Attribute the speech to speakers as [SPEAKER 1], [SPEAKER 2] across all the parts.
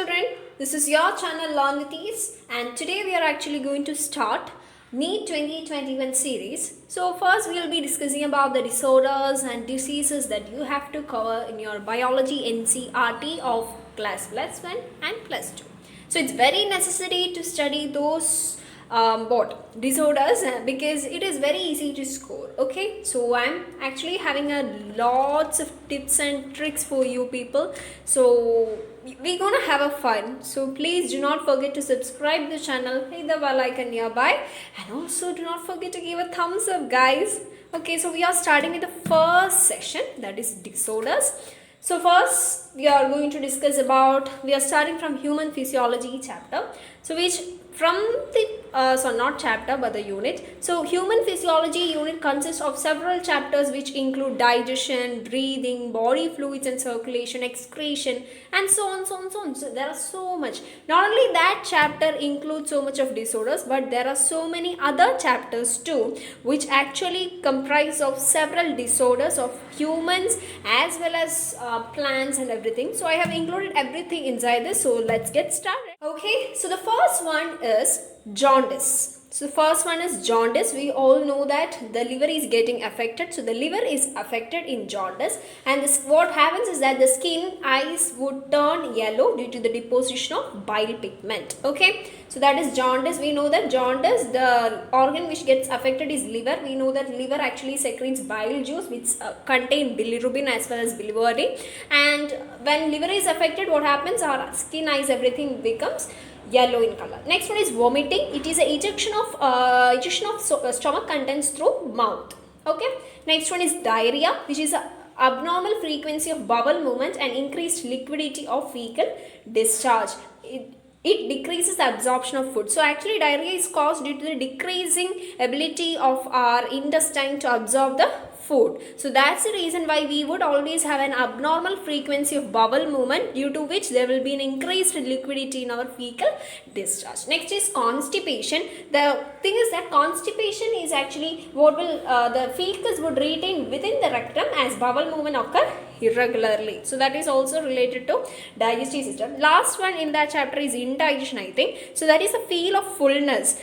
[SPEAKER 1] children, this is your channel Learn with Ease, and today we are actually going to start Neet 2021 series. So first we will be discussing about the disorders and diseases that you have to cover in your biology NCERT of class plus 1 and plus 2. So it's very necessary to study those disorders because it is very easy to score. Okay, so I'm actually having a lots of tips and tricks for you people, so we're gonna have a fun. So please do not forget to subscribe the channel, hit the bell icon nearby, and also do not forget to give a thumbs up, guys. Okay, so we are starting with the first section, that is disorders. So first we are going to discuss about, we are starting from human physiology chapter, so which from the not chapter but the unit. So human physiology unit consists of several chapters which include digestion, breathing, body fluids and circulation, excretion, and so on. So there are so much. Not only that chapter includes so much of disorders, but there are so many other chapters too which actually comprise of several disorders of humans as well as plants and everything. So I have included everything inside this, so let's get started. Okay, so the first one is jaundice. So the first one is jaundice. We all know that the liver is getting affected. So the liver is affected in jaundice, and this, what happens is that the skin, eyes would turn yellow due to the deposition of bile pigment. Okay, so that is jaundice. We know that jaundice, the organ which gets affected is liver. We know that liver actually secretes bile juice which contain bilirubin as well as biliverdin, and when liver is affected, what happens? Our skin, eyes, everything becomes yellow in color. Next one is vomiting. It is an ejection of stomach contents through mouth. Okay. Next one is diarrhea, which is a abnormal frequency of bowel movement and increased liquidity of fecal discharge. It decreases the absorption of food. So actually diarrhea is caused due to the decreasing ability of our intestine to absorb the food. So that's the reason why we would always have an abnormal frequency of bowel movement, due to which there will be an increased liquidity in our fecal discharge. Next is constipation. The thing is that constipation is actually what will the fecus would retain within the rectum as bowel movement occur irregularly. So that is also related to digestive system. Last one in that chapter is indigestion, I think. So that is a feel of fullness.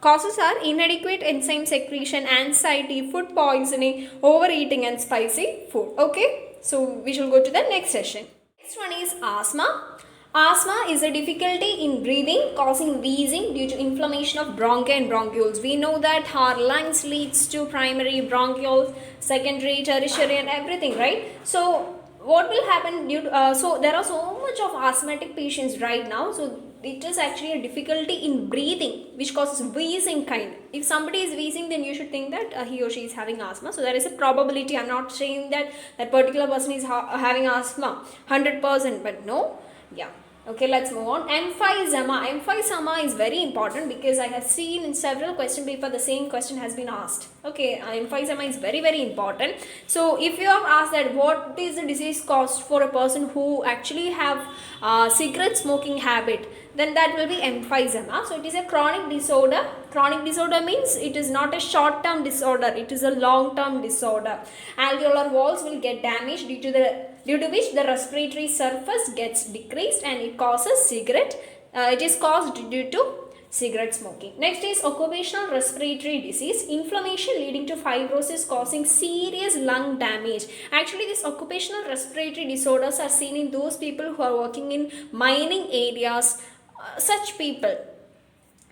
[SPEAKER 1] Causes are inadequate enzyme secretion, anxiety, food poisoning, overeating and spicy food. Okay, so we shall go to the next session. Next one is asthma. Asthma is a difficulty in breathing causing wheezing due to inflammation of bronchi and bronchioles. We know that our lungs leads to primary bronchioles, secondary, tertiary and everything, right? So what will happen due to, so there are so much of asthmatic patients right now. So it is actually a difficulty in breathing which causes wheezing kind. If somebody is wheezing, then you should think that he or she is having asthma. So there is a probability. I'm not saying that that particular person is having asthma 100%, but no. Yeah. Okay, let's move on. Emphysema. Emphysema is very important because I have seen in several question paper the same question has been asked. Okay, emphysema is very important. So if you have asked that what is the disease caused for a person who actually have cigarette smoking habit, then that will be emphysema. So it is a chronic disorder. Chronic disorder means it is not a short-term disorder, it is a long-term disorder. Alveolar walls will get damaged due to which the respiratory surface gets decreased, and it causes it is caused due to cigarette smoking. Next is occupational respiratory disease. Inflammation leading to fibrosis causing serious lung damage. Actually, these occupational respiratory disorders are seen in those people who are working in mining areas, such people.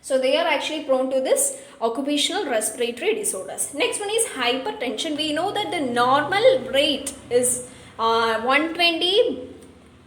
[SPEAKER 1] So they are actually prone to this occupational respiratory disorders. Next one is hypertension. We know that the normal rate is 120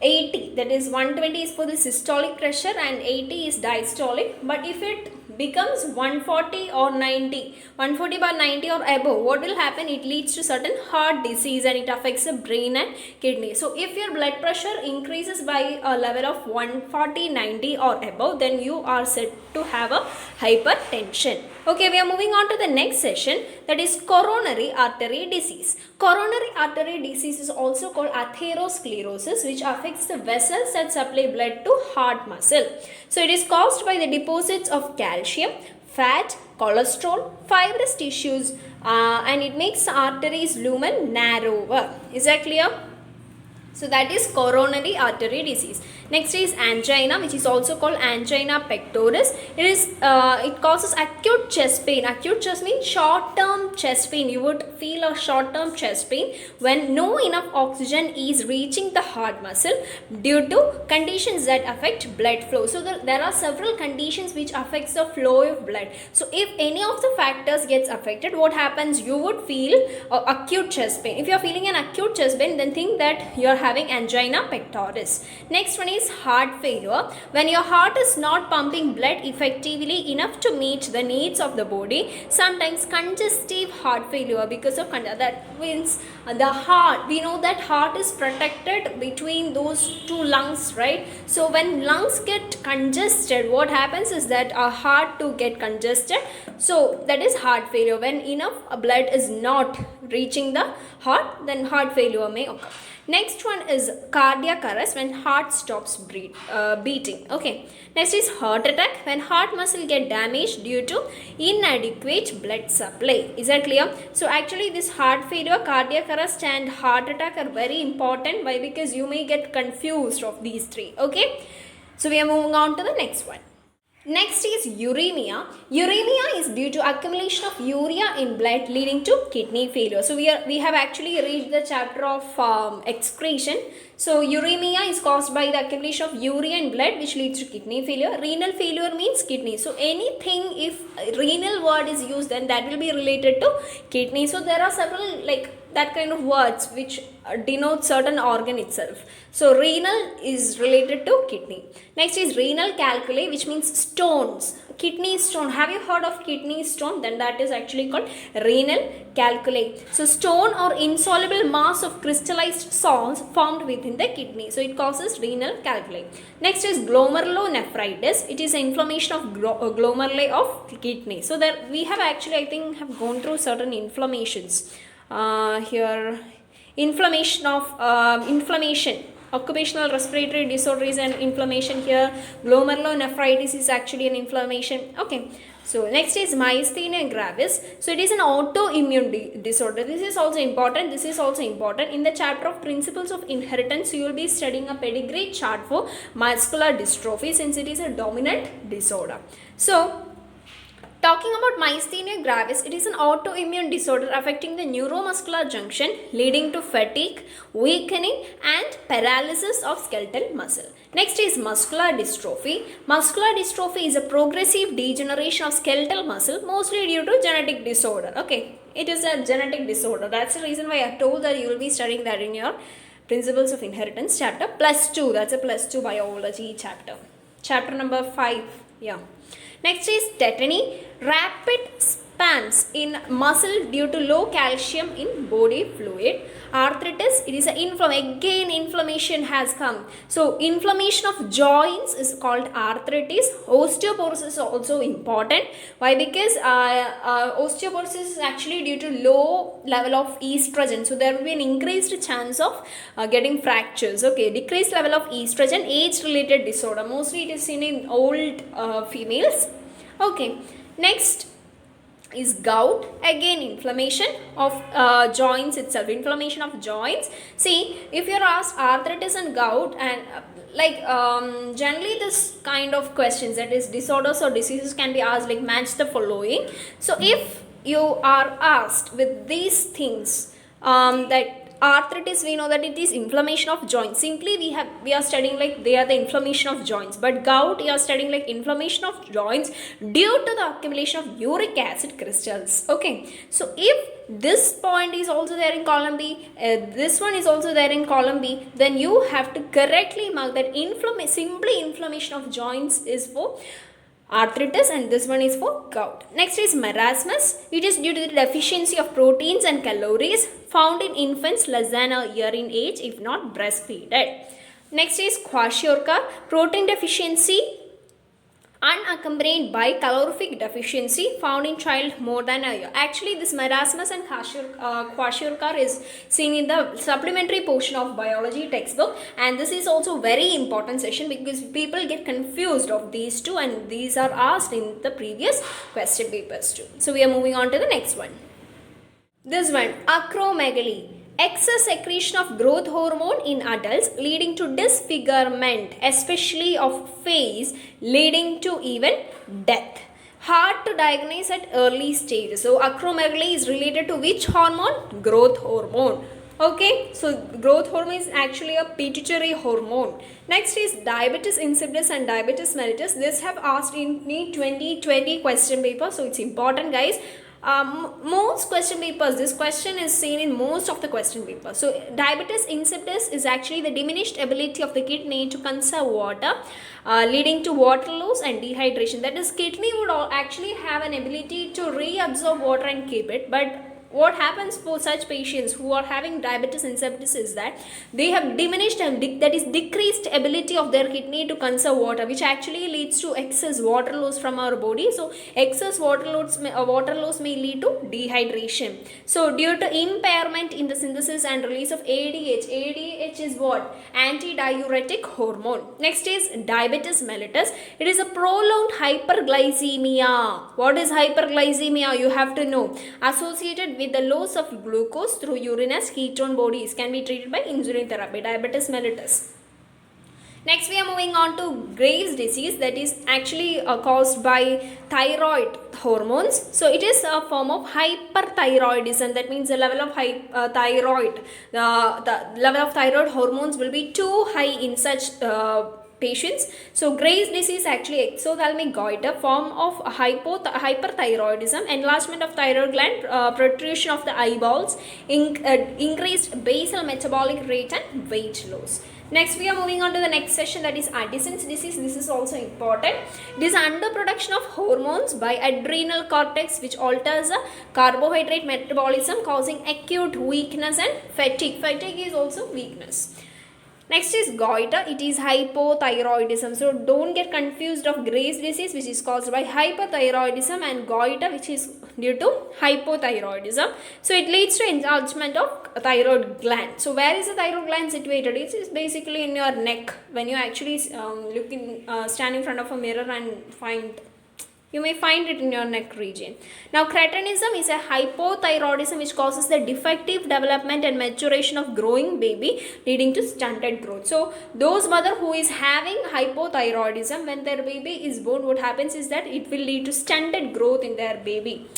[SPEAKER 1] 80, that is 120 is for the systolic pressure and 80 is diastolic. But if it becomes 140 or 90, 140 by 90 or above, what will happen? It leads to certain heart disease and it affects the brain and kidney. So if your blood pressure increases by a level of 140, 90 or above, then you are said to have a hypertension. Okay, we are moving on to the next session, that is coronary artery disease. Coronary artery disease is also called atherosclerosis, which affects the vessels that supply blood to heart muscle. So it is caused by the deposits of calcium, fat, cholesterol, fibrous tissues, and it makes the arteries lumen narrower. Is that clear? So that is coronary artery disease. Next is angina, which is also called angina pectoris. It causes acute chest pain. Acute chest means short-term chest pain. You would feel a short-term chest pain when no enough oxygen is reaching the heart muscle due to conditions that affect blood flow. So there are several conditions which affects the flow of blood. So if any of the factors gets affected, what happens? You would feel acute chest pain. If you are feeling an acute chest pain, then think that you are having angina pectoris. Next one is heart failure. When your heart is not pumping blood effectively enough to meet the needs of the body, sometimes congestive heart failure because of that means the heart, we know that heart is protected between those two lungs, right? So when lungs get congested, what happens is that our heart to get congested. So that is heart failure. When enough blood is not reaching the heart, then heart failure may occur. Next one is cardiac arrest, when heart stops beating. Okay. Next is heart attack, when heart muscle get damaged due to inadequate blood supply. Is that clear? So actually this heart failure, cardiac arrest and heart attack are very important. Why? Because you may get confused of these three. Okay. So we are moving on to the next one. Next is uremia. Uremia is due to accumulation of urea in blood leading to kidney failure. So we have actually reached the chapter of excretion. So uremia is caused by the accumulation of urea in blood which leads to kidney failure. Renal failure means kidney. So anything, if renal word is used, then that will be related to kidney. So there are several that kind of words which denote certain organ itself. So renal is related to kidney. Next is renal calculi, which means stones. Kidney stone. Have you heard of kidney stone? Then that is actually called renal calculi. So stone or insoluble mass of crystallized salts formed within the kidney. So it causes renal calculi. Next is glomerular nephritis. It is inflammation of glomeruli of kidney. So that we have actually, I think, have gone through certain inflammations. Here inflammation, occupational respiratory disorder is an inflammation. Here glomerular nephritis is actually an inflammation. Okay, so next is myasthenia gravis. So it is an autoimmune disorder. This is also important. In the chapter of principles of inheritance, you will be studying a pedigree chart for muscular dystrophy, since it is a dominant disorder. So talking about myasthenia gravis, it is an autoimmune disorder affecting the neuromuscular junction leading to fatigue, weakening and paralysis of skeletal muscle. Next is muscular dystrophy. Muscular dystrophy is a progressive degeneration of skeletal muscle, mostly due to genetic disorder. Okay, it is a genetic disorder. That's the reason why I have told that you will be studying that in your Principles of Inheritance chapter +2. That's a +2 biology chapter. Chapter number 5. Yeah. Next is tetany, rapid spasms in muscle due to low calcium in body fluid. Arthritis, it is again inflammation has come. So inflammation of joints is called arthritis. Osteoporosis is also important. Why? Because osteoporosis is actually due to low level of estrogen. So there will be an increased chance of getting fractures. Okay, decreased level of estrogen, age related disorder. Mostly it is seen in old females. Okay, next is gout, again inflammation of joints itself, inflammation of joints. See, if you're asked arthritis and gout, and generally this kind of questions, that is disorders or diseases, can be asked like match the following. So if you are asked with these things, that arthritis, we know that it is inflammation of joints. Simply we are studying like they are the inflammation of joints. But gout, you are studying like inflammation of joints due to the accumulation of uric acid crystals. Okay, so if this point is also there in column B, this one is also there in column B, then you have to correctly mark that simply inflammation of joints is for arthritis and this one is for gout. Next is marasmus. It is due to the deficiency of proteins and calories found in infants less than a year in age if not breastfeeded. Next is kwashiorkor, protein deficiency unaccompanied by calorific deficiency found in child more than a year. Actually, this marasmus and kwashiorkor is seen in the supplementary portion of biology textbook, and this is also very important session because people get confused of these two, and these are asked in the previous question papers too. So we are moving on to the next one. This one, acromegaly. excess secretion of growth hormone in adults leading to disfigurement, especially of face, leading to even death. Hard to diagnose at early stages. So acromegaly is related to which hormone? Growth hormone. Okay, so growth hormone is actually a pituitary hormone. Next is diabetes insipidus and diabetes mellitus. This have asked in Neet 2020 question paper, so it's important, guys. Most question papers, this question is seen in most of the question papers. So diabetes insipidus is actually the diminished ability of the kidney to conserve water, leading to water loss and dehydration. That is, kidney would actually have an ability to reabsorb water and keep it, but what happens for such patients who are having diabetes insipidus is that they have diminished and that is decreased ability of their kidney to conserve water, which actually leads to excess water loss from our body. So excess water loss may lead to dehydration. So due to impairment in the synthesis and release of ADH is what? Antidiuretic hormone. Next is diabetes mellitus. It is a prolonged hyperglycemia. What is hyperglycemia? You have to know. Associated with the loss of glucose through urine as ketone bodies, can be treated by insulin therapy. Diabetes mellitus. Next we are moving on to Graves disease, that is actually caused by thyroid hormones. So it is a form of hyperthyroidism. That means the level of thyroid, the level of thyroid hormones will be too high in such patients. So Graves disease actually exothalamic goiter, form of hyperthyroidism, enlargement of thyroid gland, protrusion of the eyeballs, increased basal metabolic rate and weight loss. Next we are moving on to the next session, that is Addison's disease. This is also important. This underproduction of hormones by adrenal cortex, which alters the carbohydrate metabolism, causing acute weakness and fatigue. Fatigue is also weakness. Next is goiter. It is hypothyroidism. So don't get confused of Graves disease, which is caused by hyperthyroidism, and goiter, which is due to hypothyroidism. So it leads to enlargement of thyroid gland. So where is the thyroid gland situated? It is basically in your neck. When you actually stand in front of a mirror and you may find it in your neck region. Now cretinism is a hypothyroidism which causes the defective development and maturation of growing baby, leading to stunted growth. So those mother who is having hypothyroidism, when their baby is born, what happens is that it will lead to stunted growth in their baby.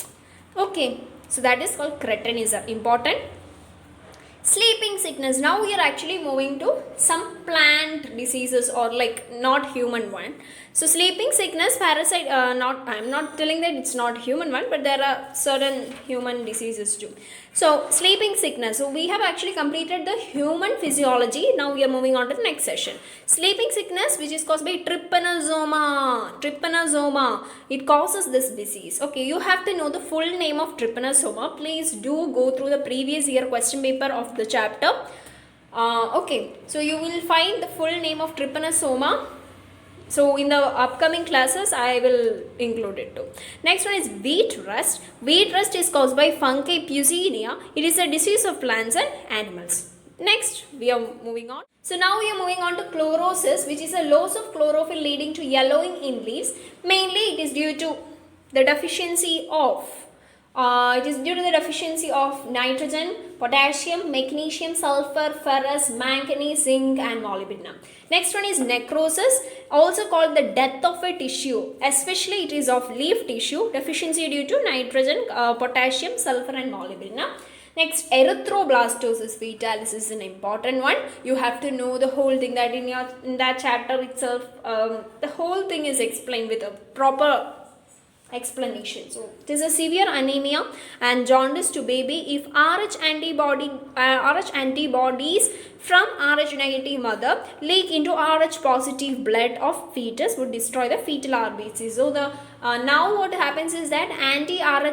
[SPEAKER 1] Okay, so that is called cretinism. Important. Sleeping sickness. Now we are actually moving to some plant diseases, or like not human one. So sleeping sickness, parasite, I'm not telling that it's not human one, but there are certain human diseases too. So sleeping sickness. So we have actually completed the human physiology. Now we are moving on to the next session. Sleeping sickness, which is caused by trypanosoma. Trypanosoma. It causes this disease. Okay, you have to know the full name of trypanosoma. Please do go through the previous year question paper of the chapter. Okay, so you will find the full name of trypanosoma. So in the upcoming classes, I will include it too. Next one is wheat rust. Wheat rust is caused by fungi Puccinia. It is a disease of plants and animals. Next, we are moving on. So now we are moving on to chlorosis, which is a loss of chlorophyll leading to yellowing in leaves. Mainly it is due to the deficiency of nitrogen, potassium, magnesium, sulfur, ferrous, manganese, zinc and molybdenum. Next one is necrosis, also called the death of a tissue. Especially it is of leaf tissue, deficiency due to nitrogen, potassium, sulfur and molybdenum. Next, erythroblastosis fetal. This is an important one. You have to know the whole thing, that in that chapter itself, the whole thing is explained with a proper explanation. So it is a severe anemia and jaundice to baby if Rh antibodies from Rh negative mother leak into Rh positive blood of fetus would destroy the fetal RBC. So the now what happens is that anti-Rh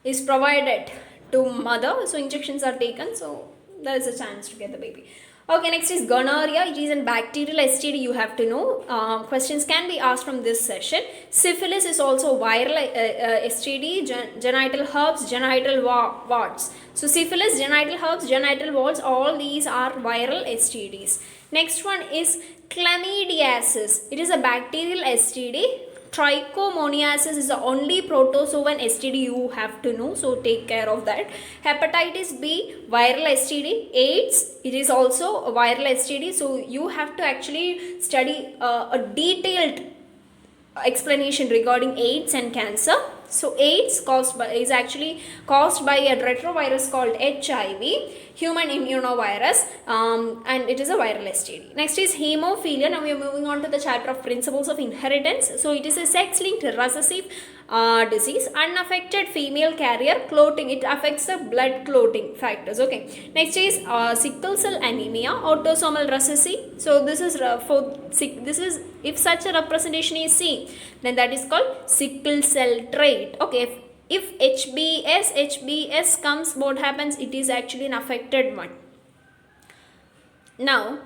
[SPEAKER 1] is provided to mother, so injections are taken, so there is a chance to get the baby. Okay, next is gonorrhea. It is a bacterial STD, you have to know. Questions can be asked from this session. Syphilis is also viral STD, genital herpes, genital warts. So syphilis, genital herpes, genital warts, all these are viral STDs. Next one is chlamydiasis. It is a bacterial STD. trichomoniasis is the only protozoan STD you have to know, so take care of that. Hepatitis B, viral STD. AIDS, it is also a viral STD, so you have to actually study a detailed explanation regarding AIDS and cancer. So AIDS is actually caused by a retrovirus called HIV, human immunovirus, and it is a viral STD. Next is haemophilia. Now we are moving on to the chapter of principles of inheritance. So it is a sex-linked recessive disease, unaffected female carrier, clotting. It affects the blood clotting factors. Okay. Next is sickle cell anemia, autosomal recessive. So this is if such a representation is seen, then that is called sickle cell trait. Okay. If HBS comes, what happens? It is actually an affected one. Now,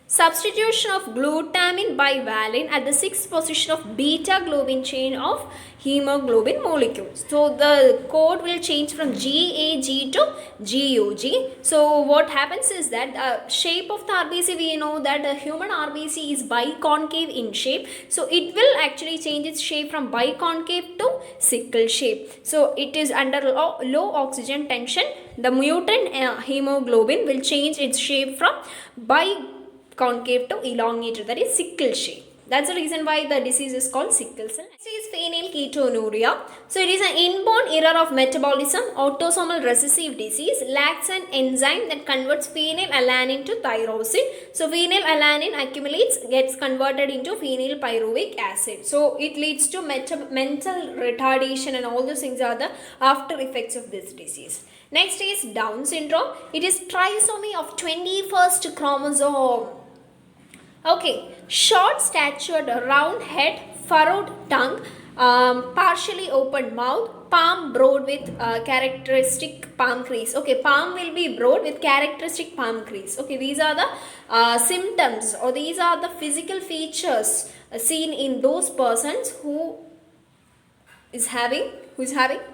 [SPEAKER 1] substitution of glutamine by valine at the 6th position of beta globin chain of hemoglobin molecules. So the code will change from GAG to GUG. So what happens is that the shape of the RBC, we know that the human RBC is biconcave in shape. So it will actually change its shape from biconcave to sickle shape. So it is under low oxygen tension. The mutant hemoglobin will change its shape from biconcave to elongated, that is sickle shape. That's the reason why the disease is called sickle cell. Next is phenylketonuria. So it is an inborn error of metabolism, autosomal recessive disease, lacks an enzyme that converts phenylalanine to tyrosine. So phenylalanine accumulates, gets converted into phenylpyruvic acid. So it leads to mental retardation, and all those things are the after effects of this disease. Next is Down syndrome. It is trisomy of 21st chromosome. Okay, short statured, round head, furrowed tongue, partially open mouth, palm broad with characteristic palm crease. Okay, palm will be broad with characteristic palm crease. Okay, these are the symptoms, or these are the physical features seen in those persons who is having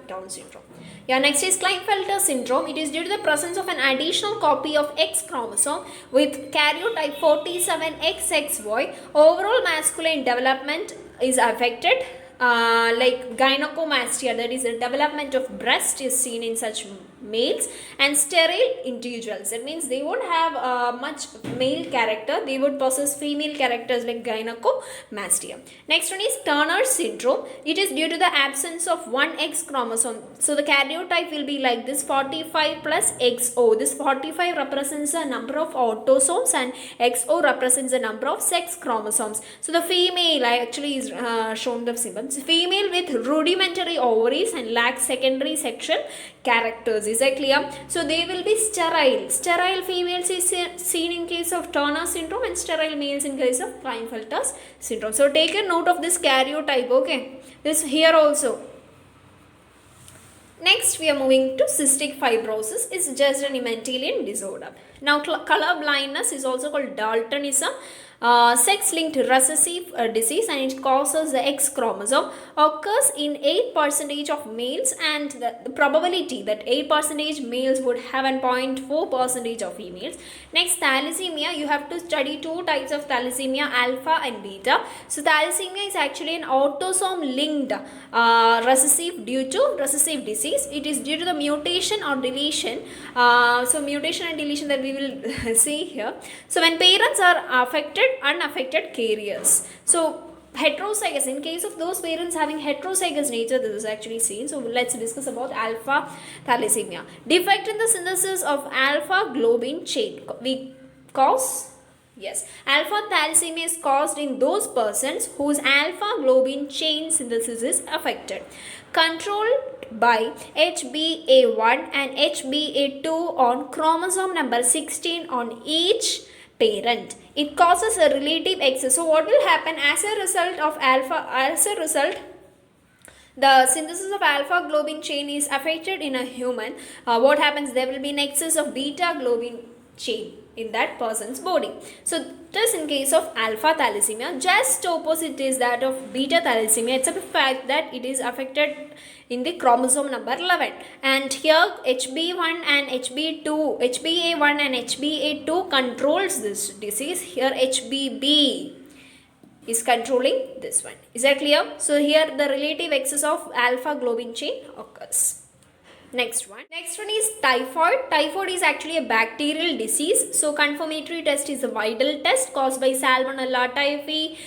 [SPEAKER 1] Down syndrome. Yeah, next is Klinefelter syndrome. It is due to the presence of an additional copy of X chromosome with karyotype 47XXY. Overall masculine development is affected, like gynecomastia, that is the development of breast is seen in such males, and sterile individuals. That means they won't have much male character, they would possess female characters like gynecomastia. Next one is Turner syndrome. It is due to the absence of one X chromosome. So the karyotype will be like this, 45 plus XO. This 45 represents the number of autosomes and XO represents the number of sex chromosomes. So the female actually is shown the symptoms. Female with rudimentary ovaries and lacks secondary sexual characters. Is that clear? So they will be sterile. Sterile females is seen in case of Turner syndrome, and sterile males in case of Klinefelter syndrome. So take a note of this karyotype. Okay, this here also. Next we are moving to cystic fibrosis. It's just an Mendelian disorder. Now color blindness is also called Daltonism. Sex-linked recessive disease, and it causes the X chromosome, occurs in 8% of males, and the probability that 8% males would have and 0.4% of females. Next, thalassemia. You have to study two types of thalassemia, alpha and beta. So thalassemia is actually an autosome linked recessive due to recessive disease. It is due to the mutation or deletion. So mutation and deletion that we will see here. So when parents are affected, unaffected carriers. So heterozygous, in case of those parents having heterozygous nature, this is actually seen. So let's discuss about alpha thalassemia. Defect in the synthesis of alpha globin chain. Alpha thalassemia is caused in those persons whose alpha globin chain synthesis is affected. Controlled by HbA1 and HbA2 on chromosome number 16 on each parent. It causes a relative excess. So what will happen as a result, the synthesis of alpha globin chain is affected in a human. What happens? There will be an excess of beta globin chain in that person's body. So just in case of alpha thalassemia, just opposite is that of beta thalassemia, except the fact that it is affected in the chromosome number 11. And here HbA1 and HbA2 controls this disease. Here HbB is controlling this one. Is that clear? So here the relative excess of alpha globin chain occurs. Next one is typhoid. Typhoid is actually a bacterial disease. So confirmatory test is a vital test caused by Salmonella typhi.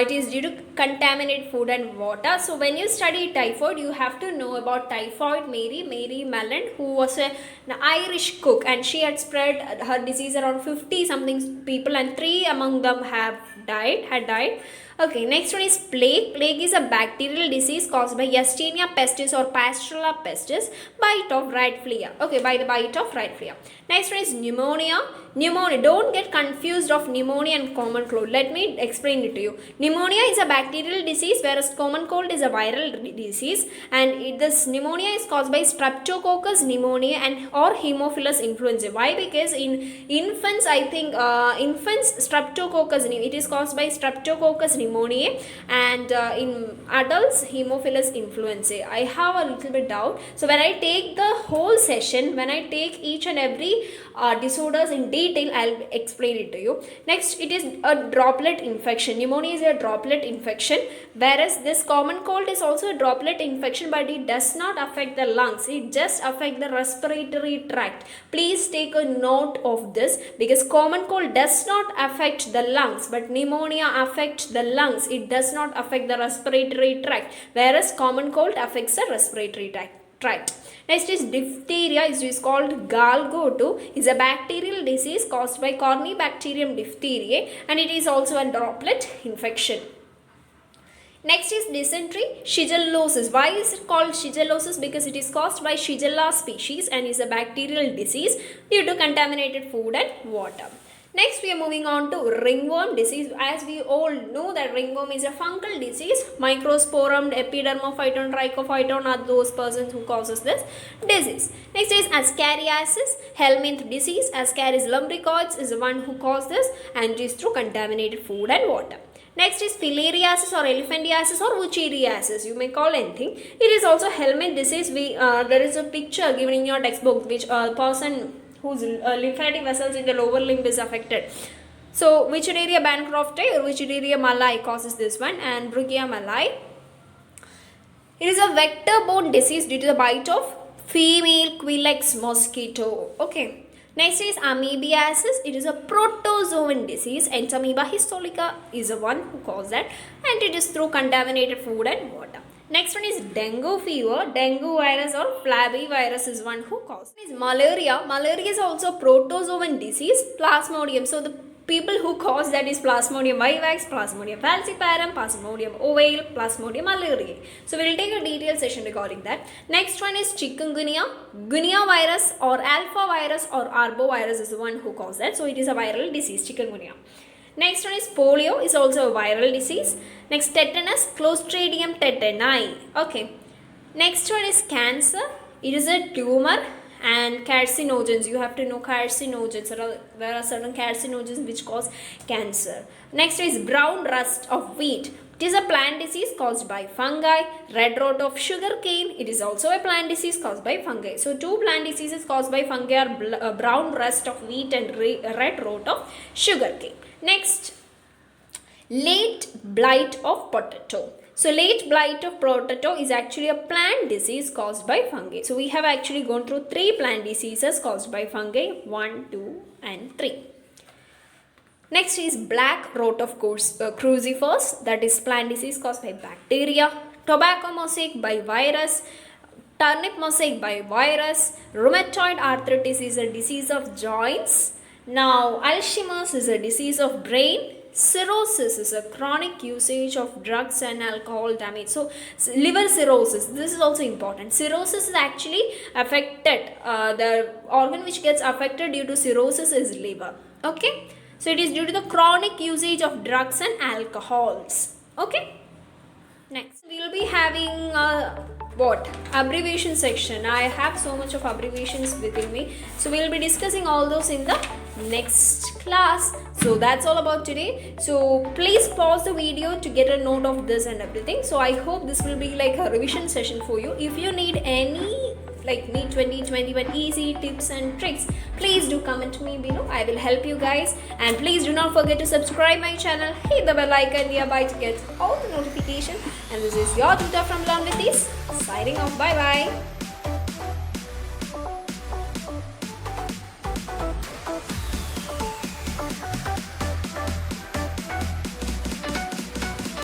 [SPEAKER 1] It is due to contaminated food and water. So when you study typhoid, you have to know about typhoid Mary Mallon, who was an Irish cook, and she had spread her disease around 50 something people, and 3 among them had died. Okay, next one is plague. Plague is a bacterial disease caused by Yersinia pestis or Pasteurella pestis, bite of rat flea. Okay, by the bite of rat flea. Next one is pneumonia. Pneumonia. Don't get confused of pneumonia and common cold. Let me explain it to you. Pneumonia is a bacterial disease, whereas common cold is a viral disease. And this pneumonia is caused by Streptococcus pneumoniae and or Haemophilus influenzae. Why? Because in infants, I think Streptococcus, it is caused by Streptococcus pneumoniae, and in adults Haemophilus influenzae. I have a little bit doubt. So when I take the whole session, when I take each and every disorders in detail, I'll explain it to you. Next, it is a droplet infection. Pneumonia is a droplet infection, whereas this common cold is also a droplet infection, but it does not affect the lungs. It just affects the respiratory tract. Please take a note of this, because common cold does not affect the lungs, but pneumonia affects the lungs. It does not affect the respiratory tract, whereas common cold affects the respiratory tract. Next is diphtheria. It is called Gall-Go-To. Is a bacterial disease caused by Corynebacterium diphtheriae, and it is also a droplet infection. Next is dysentery schizolosis. Why is it called schizolosis? Because it is caused by Shigella species and is a bacterial disease due to contaminated food and water. Next, we are moving on to ringworm disease. As we all know that ringworm is a fungal disease. Microsporum, epidermophyton, trichophyton are those persons who causes this disease. Next is ascariasis, helminth disease. Ascaris lumbricoides is the one who causes this, and it is through contaminated food and water. Next is filariasis or elephantiasis or wucheriasis. You may call anything. It is also helminth disease. There is a picture given in your textbook which a person whose lymphatic vessels in the lower limb is affected. So Wuchereria bancrofti or Wuchereria malai causes this one, and Brugia malai. It is a vector-borne disease due to the bite of female Quilex mosquito. Okay. Next is amoebiasis. It is a protozoan disease. Entamoeba histolica is the one who causes that, and it is through contaminated food and water. Next one is dengue fever. Dengue virus or flavivirus is one who causes. Next is malaria. Malaria is also protozoan disease. Plasmodium. So the people who cause that is Plasmodium vivax, Plasmodium falciparum, Plasmodium ovale, Plasmodium malariae. So we will take a detailed session regarding that. Next one is chikungunya. Gunia virus or alpha virus or arbovirus is the one who causes that. So it is a viral disease, chikungunya. Next one is polio, is also a viral disease. Next, tetanus, Clostridium tetani. Okay. Next one is cancer. It is a tumor, and carcinogens. You have to know carcinogens. There are certain carcinogens which cause cancer. Next is brown rust of wheat. It is a plant disease caused by fungi. Red rot of sugarcane. It is also a plant disease caused by fungi. So, two plant diseases caused by fungi are brown rust of wheat and red rot of sugarcane. Next, late blight of potato. So, late blight of potato is actually a plant disease caused by fungi. So, we have actually gone through 3 plant diseases caused by fungi, 1, 2 and 3. Next is black rot of crucifers, that is plant disease caused by bacteria. Tobacco mosaic by virus. Turnip mosaic by virus. Rheumatoid arthritis is a disease of joints. Now, Alzheimer's is a disease of brain. Cirrhosis is a chronic usage of drugs and alcohol damage. So, liver cirrhosis, this is also important. Cirrhosis is actually affected, the organ which gets affected due to cirrhosis is liver. Okay. So, it is due to the chronic usage of drugs and alcohols. Okay. Next, we will be having abbreviation section. I have so much of abbreviations within me. So, we will be discussing all those in the next class. So, that's all about today. So, please pause the video to get a note of this and everything. So, I hope this will be like a revision session for you. If you need any like Neet 2021 easy tips and tricks, please do comment me below. I will help you guys, and please do not forget to subscribe my channel, hit the bell icon nearby to get all the notification. And this is your tutor from Learn with Ease, signing off. Bye bye.